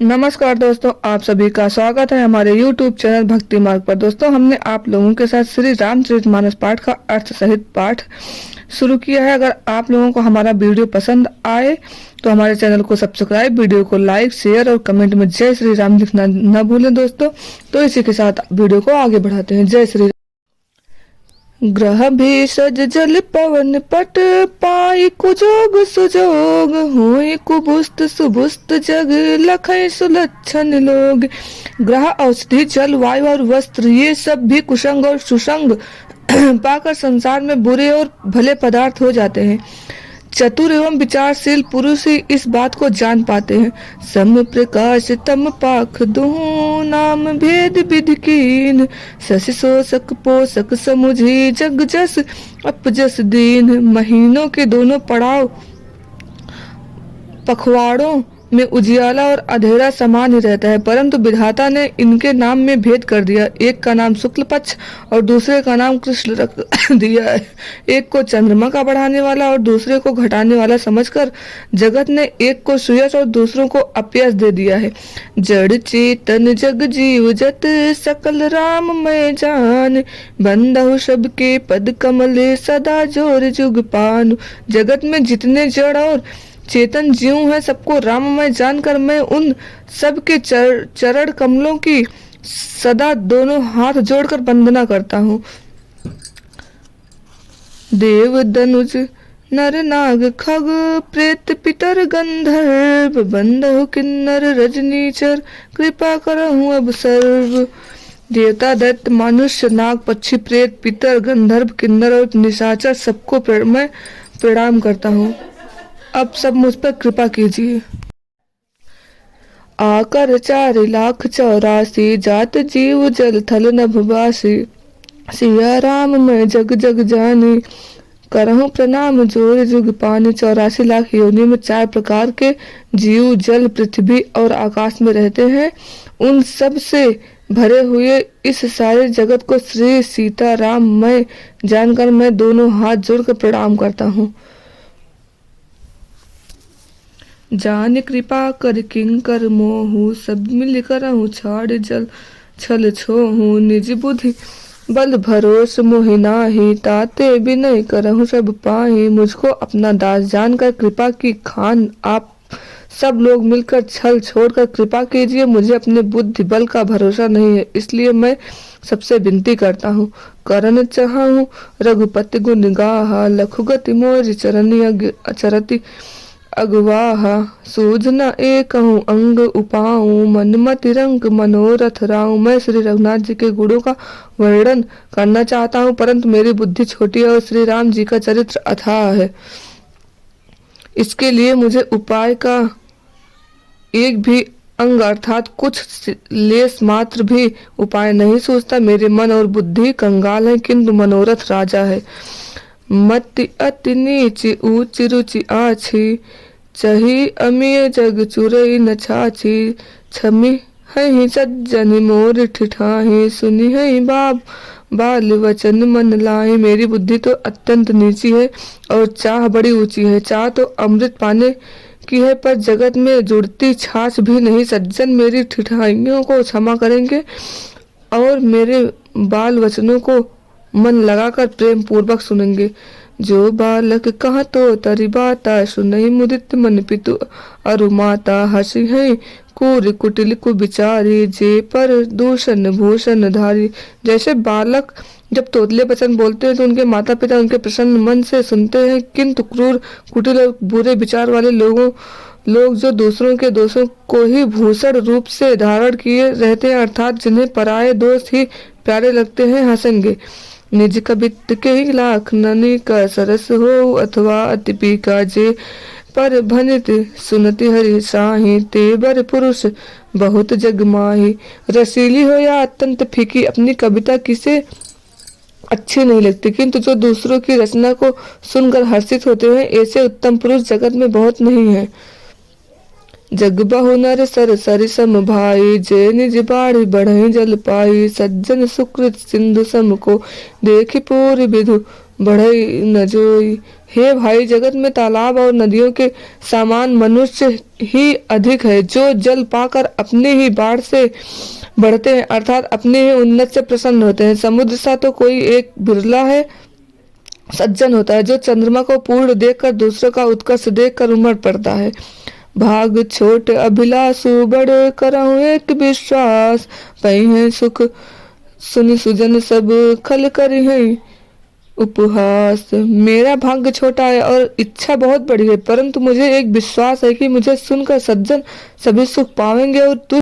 नमस्कार दोस्तों, आप सभी का स्वागत है हमारे YouTube चैनल भक्ति मार्ग पर। दोस्तों, हमने आप लोगों के साथ श्री रामचरितमानस पाठ का अर्थ सहित पाठ शुरू किया है। अगर आप लोगों को हमारा वीडियो पसंद आए तो हमारे चैनल को सब्सक्राइब, वीडियो को लाइक, शेयर और कमेंट में जय श्री राम लिखना न भूलें दोस्तों। तो इसी के साथ वीडियो को आगे बढ़ाते हैं। जय श्री ग्रह भेषज जल पवन पट पाई कुजोग सुजोग होय कुबुस्त सुबुस्त जग लखै सुलक्षण लोग। ग्रह, औषधि, जल, वायु और वस्त्र ये सब भी कुसंग और सुसंग पाकर संसार में बुरे और भले पदार्थ हो जाते हैं। चतुर एवं विचारशील पुरुष ही इस बात को जान पाते हैं। सम प्रकाश तम पाख दुहु नाम भेद विधि कीन। शशि शोषक पोषक समुझी जग जस अपजस दीन। महीनों के दोनों पड़ाव पखवाड़ों में उजियाला और अंधेरा समान ही रहता है, परंतु विधाता ने इनके नाम में भेद कर दिया। एक का नाम शुक्ल पक्ष और दूसरे का नाम कृष्ण रख दिया है। एक को चंद्रमा का बढ़ाने वाला और दूसरे को घटाने वाला समझकर जगत ने एक को सुयश और दूसरों को अपयश दे दिया है। जड़ चेतन जग जीव जत सकल राम मैं जान। बंधु सबके पद कमले सदा जोर जुग पान। जगत में जितने जड़ और चेतन जीव है सबको राममय जानकर मैं उन सब के चरण कमलों की सदा दोनों हाथ जोड़कर वंदना करता हूँ। देव धनुज नर नाग खग प्रेत पितर गंधर्व बंधु किन्नर रजनीचर कृपा करहूँ अब सर्व। देवता, दैत्य, मनुष्य, नाग, पक्षी, प्रेत, पितर, गंधर्व, किन्नर और निशाचर सबको मैं प्रणाम करता हूँ। अब सब मुझ पर कृपा कीजिए। आकर 4,84,000 जात जीव जल थल नभवासी। सिया राम मैं जग जग जानी करहूँ प्रणाम जोर जुग पानी। 84 लाख योनि में 4 प्रकार के जीव जल, पृथ्वी और आकाश में रहते हैं। उन सब से भरे हुए इस सारे जगत को श्री सीता राम मैं जानकर मैं दोनों हाथ जोड़कर प्रणाम करता हूँ। जान कृपा कर किंकर मोहू सब मिल करहूँ छाड़ जल छल छोहू। निज बुद्धि बल भरोस मोहि नाहि ताते विनय करहूँ सब पाहि। मुझको अपना दास जानकर कृपा की खान आप सब लोग मिलकर छल छोड़कर कृपा कीजिए। मुझे अपने बुद्धि बल का भरोसा नहीं है, इसलिए मैं सबसे विनती करता हूँ। करन चाहूँ रघुपति गुण गाहा लखुगति मोर चरणी चरति अगवाह। सूझना एकहूँ अंग उपाऊं मन मति रंग मनोरथ राऊं। मैं श्री रघुनाथ जी के गुणों का वर्णन करना चाहता हूँ, परंतु मेरी बुद्धि छोटी है और श्री राम जी का चरित्र अथाह है। इसके लिए मुझे उपाय का एक भी अंग अर्थात कुछ लेस मात्र भी उपाय नहीं सूझता। मेरे मन और बुद्धि कंगाल है, किंतु मनोरथ राजा है। मति अति नीच ऊंच रुचि आछी चही अमीय जग चुरई न छाछी। छमी है सज्जन मोर ठिठाही सुनी है बाप बाल वचन मन लाही। मेरी बुद्धि तो अत्यंत नीची है और चाह बड़ी ऊंची है। चाह तो अमृत पाने की है, पर जगत में जुड़ती छाछ भी नहीं। सज्जन मेरी ठिठाइयों को क्षमा करेंगे और मेरे बाल वचनों को मन लगाकर प्रेम पूर्वक सुनेंगे। जो बालक कहा तो तरी बाता सुनहि मुदित मन पितु अरु माता। हसी है कूर कुटिल को बिचारी जे पर दूषण भूषण धारी। जैसे बालक जब तोतले वचन बोलते हैं तो उनके माता पिता उनके प्रसन्न मन से सुनते हैं, किंतु क्रूर कुटिल और बुरे विचार वाले लोग जो दूसरों के दोषों को ही भूषण रूप से धारण किए रहते हैं, अर्थात जिन्हें पराये दोष ही प्यारे लगते हैं, हंसेंगे। निज कबित के लाख ननी का सरस हो अथवा अतिपी का जे पर भनित सुनति हरि साहि। तेबर पुरुष बहुत जग माही। रसीली हो या अत्यंत फीकी, अपनी कविता किसे अच्छी नहीं लगती, किंतु जो दूसरों की रचना को सुनकर हर्षित होते हैं, ऐसे उत्तम पुरुष जगत में बहुत नहीं है। जग बहु नर सर सरि सम भाई जे निज बाढ़ बढ़ई जल पाई। सज्जन सुकृत सिंधु सम को देखि पूरी विधु बढ़ई न जोई। हे भाई, जगत में तालाब और नदियों के समान मनुष्य ही अधिक है, जो जल पाकर अपने ही बाढ़ से बढ़ते हैं, अर्थात अपने ही उन्नत से प्रसन्न होते हैं। समुद्र सा तो कोई एक बिरला है सज्जन होता है, जो चंद्रमा को पूर्ण देखकर दूसरों का उत्कर्ष देखकर उमड़ पड़ता है। भाग छोट अभिलाषु बड़ करहु एक विश्वास, पई है सुख सुनि सुजन सब खल करी है उपहास। मेरा भाग्य छोटा है और इच्छा बहुत बड़ी है, परंतु मुझे एक विश्वास है कि मुझे सुनकर सज्जन सभी सुख पाएंगे और तू